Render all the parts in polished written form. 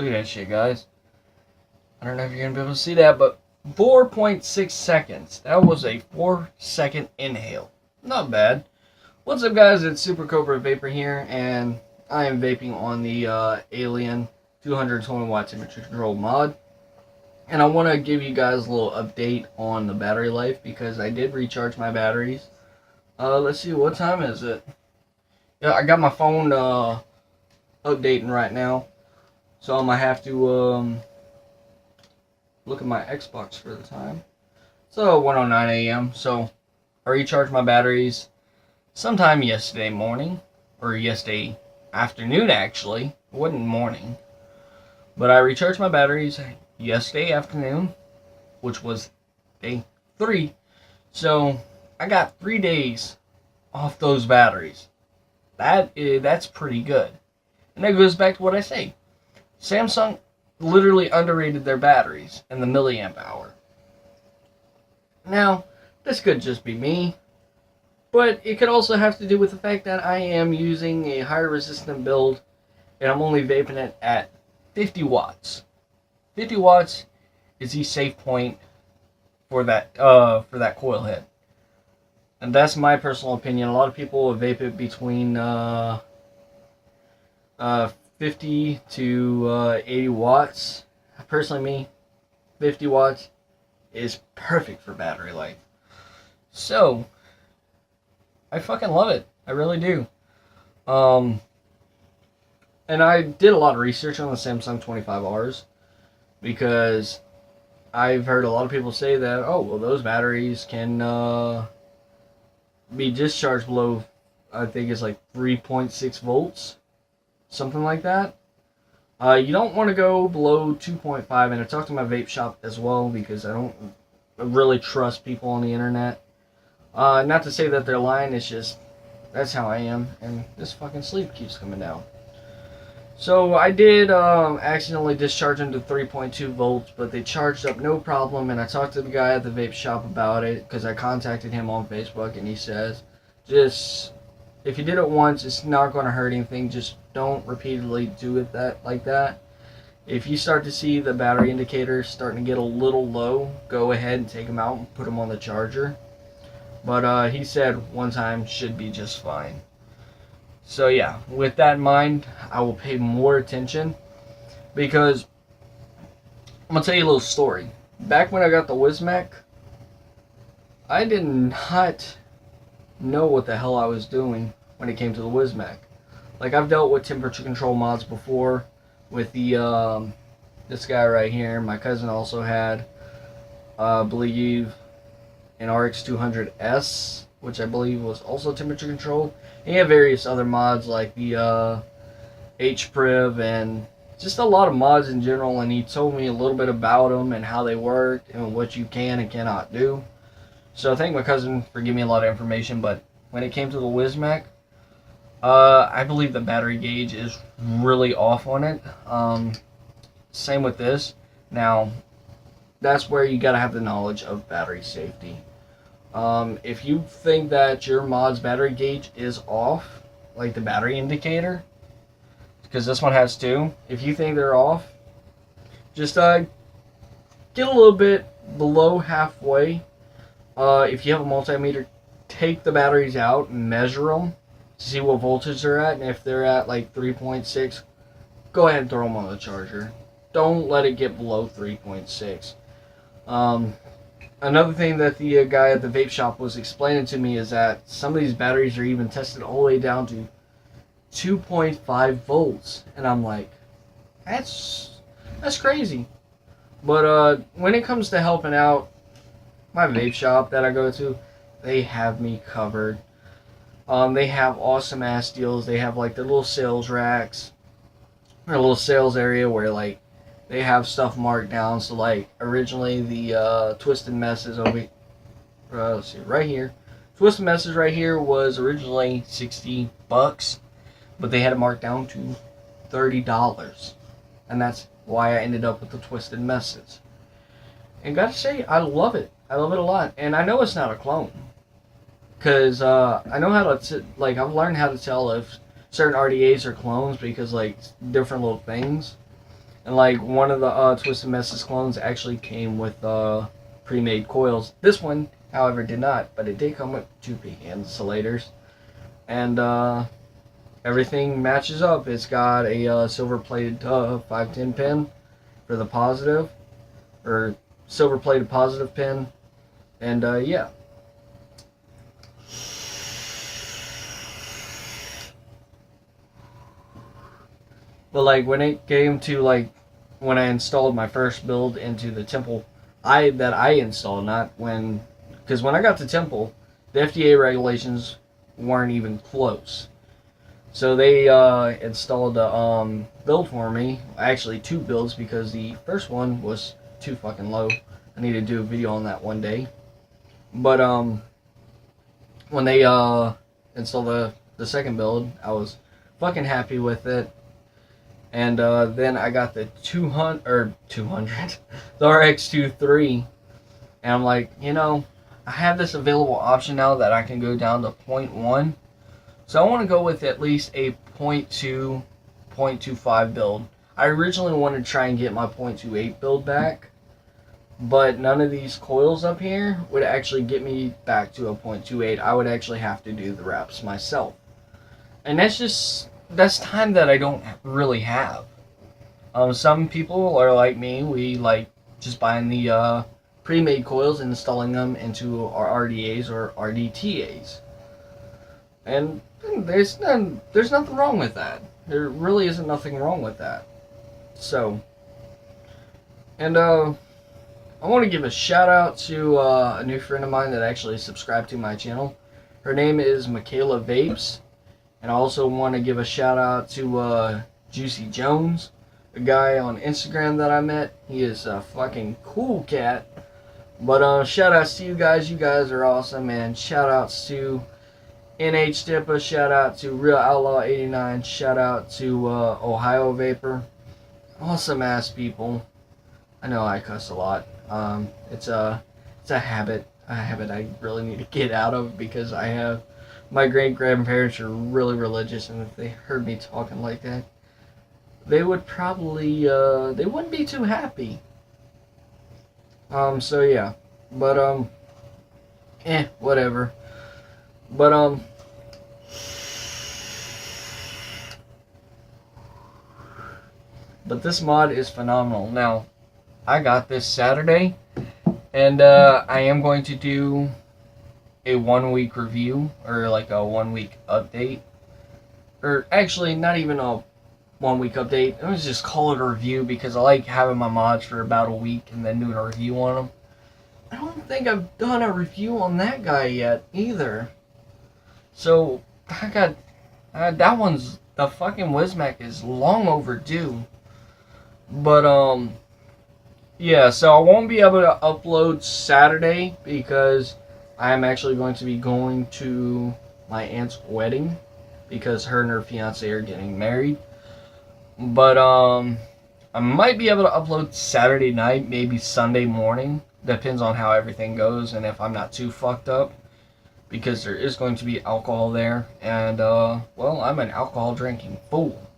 Look at that shit, guys. I don't know if you're going to be able to see that, but 4.6 seconds. That was a 4-second inhale. Not bad. What's up, guys? It's Super Cobra Vapor here, and I am vaping on the Alien 220 watt temperature control mod. And I want to give you guys a little update on the battery life because I did recharge my batteries. Let's see, what time is it? Yeah, I got my phone updating right now, so I'm gonna have to look at my Xbox for the time. So 1:09 a.m. So I recharged my batteries sometime yesterday morning, or yesterday afternoon actually. It wasn't morning, but I recharged my batteries yesterday afternoon, which was day 3. So I got 3 days off those batteries. That's pretty good. And that goes back to what I say. Samsung literally underrated their batteries and the milliamp hour. Now, this could just be me, but it could also have to do with the fact that I am using a higher resistant build and I'm only vaping it at 50 watts. 50 watts is the safe point for that coil head. And that's my personal opinion. A lot of people will vape it between 50 to 80 watts. Personally, me, 50 watts is perfect for battery life. So, I fucking love it. I really do. And I did a lot of research on the Samsung 25Rs because I've heard a lot of people say that, oh, well, those batteries can be discharged below, I think it's like 3.6 volts, something like that. You don't want to go below 2.5, and I talked to my vape shop as well because I don't really trust people on the internet. Not to say that they're lying, it's just, that's how I am, and this fucking sleep keeps coming down. So I did accidentally discharge them to 3.2 volts, but they charged up no problem, and I talked to the guy at the vape shop about it, because I contacted him on Facebook, and he says, just, if you did it once, it's not going to hurt anything, just don't repeatedly do it like that. If you start to see the battery indicator starting to get a little low, go ahead and take them out and put them on the charger. But he said one time should be just fine. So yeah, with that in mind, I will pay more attention because I'm going to tell you a little story. Back when I got the Wismac, I did not know what the hell I was doing when it came to the Wismac. Like, I've dealt with temperature control mods before with the this guy right here. My cousin also had, I believe, an RX200S, which I believe was also temperature controlled. And he had various other mods like the HPriv and just a lot of mods in general, and he told me a little bit about them and how they worked and what you can and cannot do. So I thank my cousin for giving me a lot of information, but when it came to the Wismac, I believe the battery gauge is really off on it. Same with this. Now, that's where you gotta have the knowledge of battery safety. If you think that your mod's battery gauge is off, like the battery indicator, because this one has 2, if you think they're off, just get a little bit below halfway. If you have a multimeter, take the batteries out and measure them to see what voltage they're at, and if they're at like 3.6, go ahead and throw them on the charger. Don't let it get below 3.6. Another thing that the guy at the vape shop was explaining to me is that some of these batteries are even tested all the way down to 2.5 volts. And I'm like, that's crazy. But when it comes to helping out my vape shop that I go to, they have me covered. They have awesome ass deals. They have like their little sales racks, their little sales area where like they have stuff marked down. So like originally the Twisted Messes over, let's see, right here. Twisted Messes right here was originally $60, but they had it marked down to $30, and that's why I ended up with the Twisted Messes. And gotta say, I love it. I love it a lot, and I know it's not a clone, cause I know how to I've learned how to tell if certain RDAs are clones because like different little things. And like one of the Twisted Messes clones actually came with pre-made coils. This one, however, did not, but it did come with 2 peak insulators. And everything matches up. It's got a silver-plated 510 pin for the positive, or silver-plated positive pin, and yeah. But like when it came to like when I installed my first build into the Temple, I installed, not when, because when I got to Temple, the FDA regulations weren't even close. So they installed a build for me, actually 2 builds, because the first one was too fucking low. I need to do a video on that one day. But when they installed the second build, I was fucking happy with it. And then I got the 200, the RX-23, and I'm like, you know, I have this available option now that I can go down to 0.1. So I want to go with at least a 0.2, 0.25 build. I originally wanted to try and get my 0.28 build back, but none of these coils up here would actually get me back to a 0.28. I would actually have to do the wraps myself. And that's time that I don't really have. Some people are like me. We like just buying the pre-made coils and installing them into our RDAs or RDTAs. And there's nothing wrong with that. There really isn't nothing wrong with that. So, and I want to give a shout out to a new friend of mine that actually subscribed to my channel. Her name is Michaela Vapes. And I also want to give a shout out to Juicy Jones, a guy on Instagram that I met. He is a fucking cool cat. But shout outs to you guys. You guys are awesome, man. Shout outs to NH Dippa. Shout out to Real Outlaw 89. Shout out to Ohio Vapor. Awesome ass people. I know I cuss a lot. It's a habit. A habit I really need to get out of, because I have, my great-grandparents are really religious, and if they heard me talking like that, they would probably, they wouldn't be too happy. So yeah. But, whatever. But, this mod is phenomenal. Now, I got this Saturday, and, I am going to do a 1-week review, or like a 1-week update, or actually not even a 1-week update. It was just call it a review, because I like having my mods for about a week and then doing a review on them. I don't think I've done a review on that guy yet either. So I got that one's, the fucking Wismac is long overdue. But yeah, so I won't be able to upload Saturday because I'm actually going to be going to my aunt's wedding, because her and her fiance are getting married. But I might be able to upload Saturday night, maybe Sunday morning. Depends on how everything goes and if I'm not too fucked up, because there is going to be alcohol there, and well, I'm an alcohol drinking fool.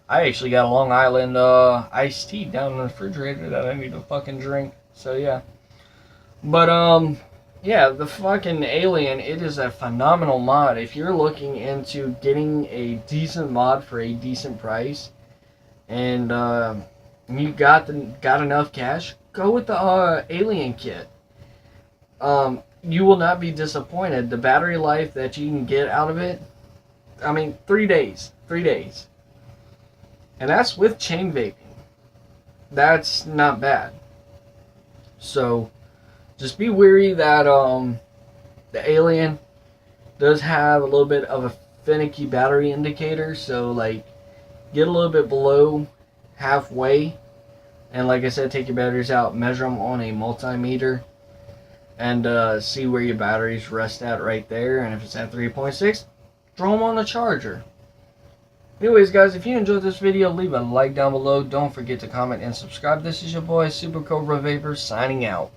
I actually got a Long Island iced tea down in the refrigerator that I need to fucking drink. So yeah. But yeah, the fucking Alien, it is a phenomenal mod. If you're looking into getting a decent mod for a decent price, and you got enough cash, go with the Alien kit. You will not be disappointed. The battery life that you can get out of it, I mean, 3 days. 3 days. And that's with chain vaping. That's not bad. So just be wary that the Alien does have a little bit of a finicky battery indicator. So like, get a little bit below halfway, and like I said, take your batteries out, measure them on a multimeter, and see where your batteries rest at right there. And if it's at 3.6, throw them on the charger. Anyways, guys, if you enjoyed this video, leave a like down below. Don't forget to comment and subscribe. This is your boy, Super Cobra Vapor, signing out.